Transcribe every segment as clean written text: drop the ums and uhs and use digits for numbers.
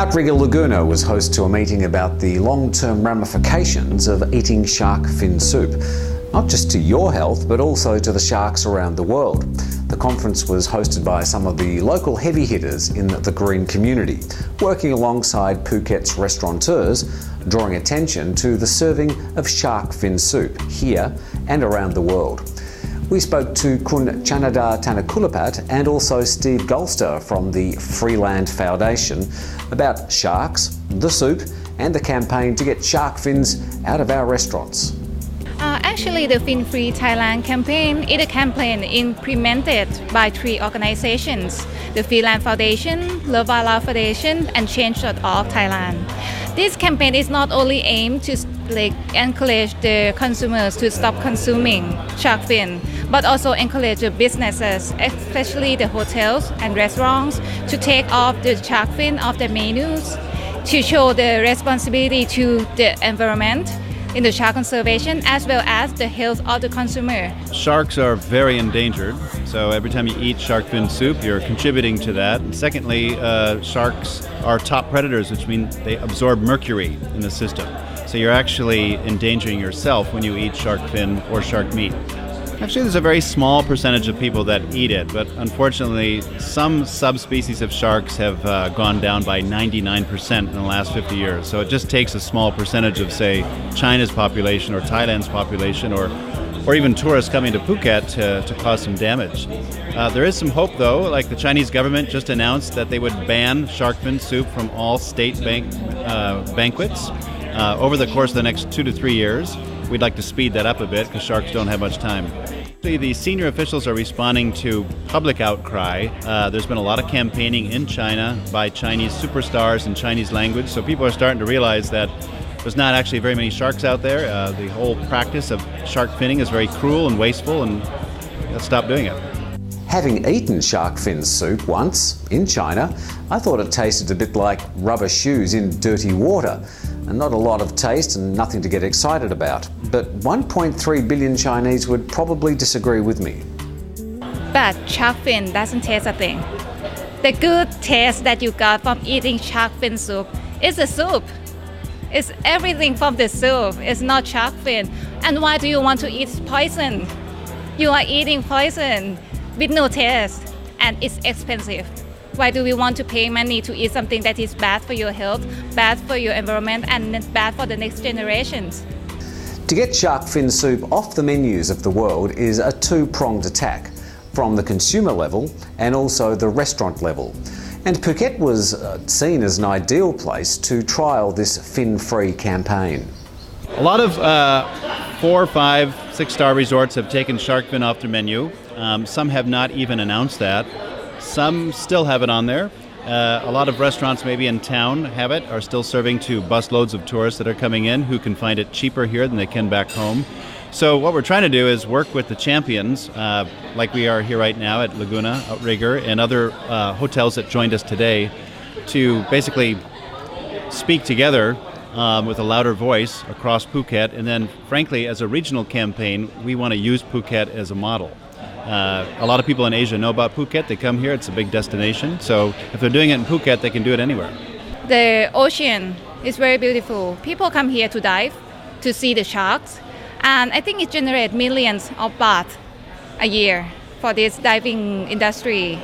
Outrigger Laguna was host to a meeting about the long-term ramifications of eating shark fin soup, not just to your health but also to the sharks around the world. The conference was hosted by some of the local heavy hitters in the green community, working alongside Phuket's restaurateurs, drawing attention to the serving of shark fin soup here and around the world. We spoke to Kun Chanada Tanakulapat and also Steve Golster from the Freeland Foundation about sharks, the soup and the campaign to get shark fins out of our restaurants. Actually, the Fin Free Thailand campaign is a campaign implemented by 3 organizations, the Freeland Foundation, Levala Foundation and Change.org Thailand. This campaign is not only aimed to encourage the consumers to stop consuming shark fin, but also encourage the businesses, especially the hotels and restaurants, to take off the shark fin off their menus, to show the responsibility to the environment in the shark conservation as well as the health of the consumer. Sharks are very endangered, so every time you eat shark fin soup, you're contributing to that. And secondly, sharks are top predators, which means they absorb mercury in the system. So you're actually endangering yourself when you eat shark fin or shark meat. Actually, there's a very small percentage of people that eat it, but unfortunately, some subspecies of sharks have gone down by 99% in the last 50 years. So it just takes a small percentage of, say, China's population or Thailand's population or even tourists coming to Phuket to cause some damage. There is some hope, though. Like the Chinese government just announced that they would ban shark fin soup from all state banquets over the course of the next 2 to 3 years. We'd like to speed that up a bit because sharks don't have much time. The senior officials are responding to public outcry. There's been a lot of campaigning in China by Chinese superstars in Chinese language, so people are starting to realize that there's not actually very many sharks out there. The whole practice of shark finning is very cruel and wasteful, and let's stop doing it. Having eaten shark fin soup once in China, I thought it tasted a bit like rubber shoes in dirty water. And not a lot of taste and nothing to get excited about. But 1.3 billion Chinese would probably disagree with me. But shark fin doesn't taste a thing. The good taste that you got from eating shark fin soup is the soup. It's everything from the soup. It's not shark fin. And why do you want to eat poison? You are eating poison with no taste, and it's expensive. Why do we want to pay money to eat something that is bad for your health, bad for your environment, and bad for the next generations? To get shark fin soup off the menus of the world is a two-pronged attack, from the consumer level and also the restaurant level. And Phuket was seen as an ideal place to trial this fin-free campaign. A lot of 4, 5, 6-star resorts have taken shark fin off their menu. Some have not even announced that. Some still have it on there. A lot of restaurants maybe in town have it, are still serving to busloads of tourists that are coming in who can find it cheaper here than they can back home. So what we're trying to do is work with the champions, like we are here right now at Laguna, Outrigger, and other hotels that joined us today, to basically speak together with a louder voice across Phuket. And then, frankly, as a regional campaign, we want to use Phuket as a model. A lot of people in Asia know about Phuket. They come here. It's a big destination. So if they're doing it in Phuket, they can do it anywhere. The ocean is very beautiful. People come here to dive, to see the sharks. And I think it generates millions of baht a year for this diving industry.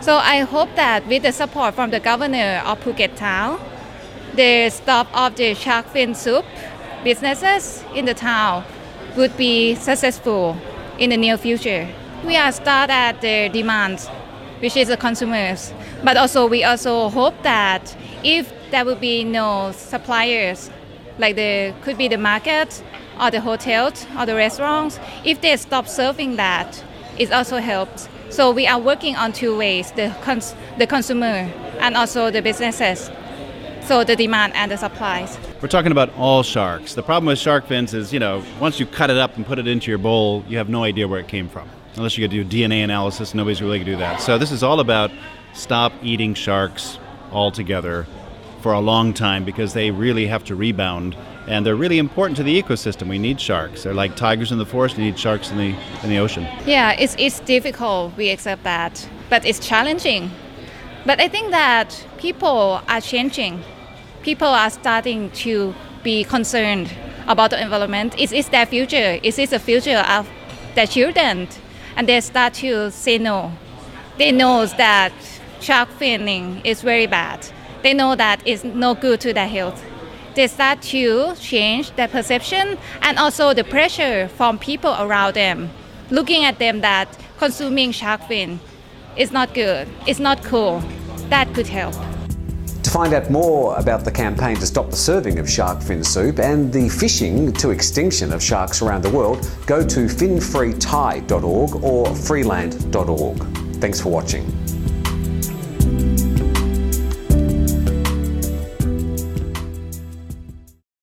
So I hope that with the support from the governor of Phuket town, the stop of the shark fin soup businesses in the town would be successful in the near future. We are start at the demand, which is the consumers. But also we also hope that if there will be no suppliers, like could be the market or the hotels or the restaurants, if they stop serving that, it also helps. So we are working on 2 ways, the consumer and also the businesses. So the demand and the supplies. We're talking about all sharks. The problem with shark fins is, once you cut it up and put it into your bowl, you have no idea where it came from. Unless you could do DNA analysis, nobody's really going to do that. So this is all about stop eating sharks altogether for a long time, because they really have to rebound, and they're really important to the ecosystem. We need sharks. They're like tigers in the forest. We need sharks in the ocean. Yeah, it's difficult. We accept that, but it's challenging. But I think that people are changing. People are starting to be concerned about the environment. Is it their future? Is it the future of their children? And they start to say no. They know that shark finning is very bad. They know that it's no good to their health. They start to change their perception and also the pressure from people around them, looking at them that consuming shark fin is not good, it's not cool. That could help. To find out more about the campaign to stop the serving of shark fin soup and the fishing to extinction of sharks around the world, go to finfreethai.org or freeland.org. Thanks for watching.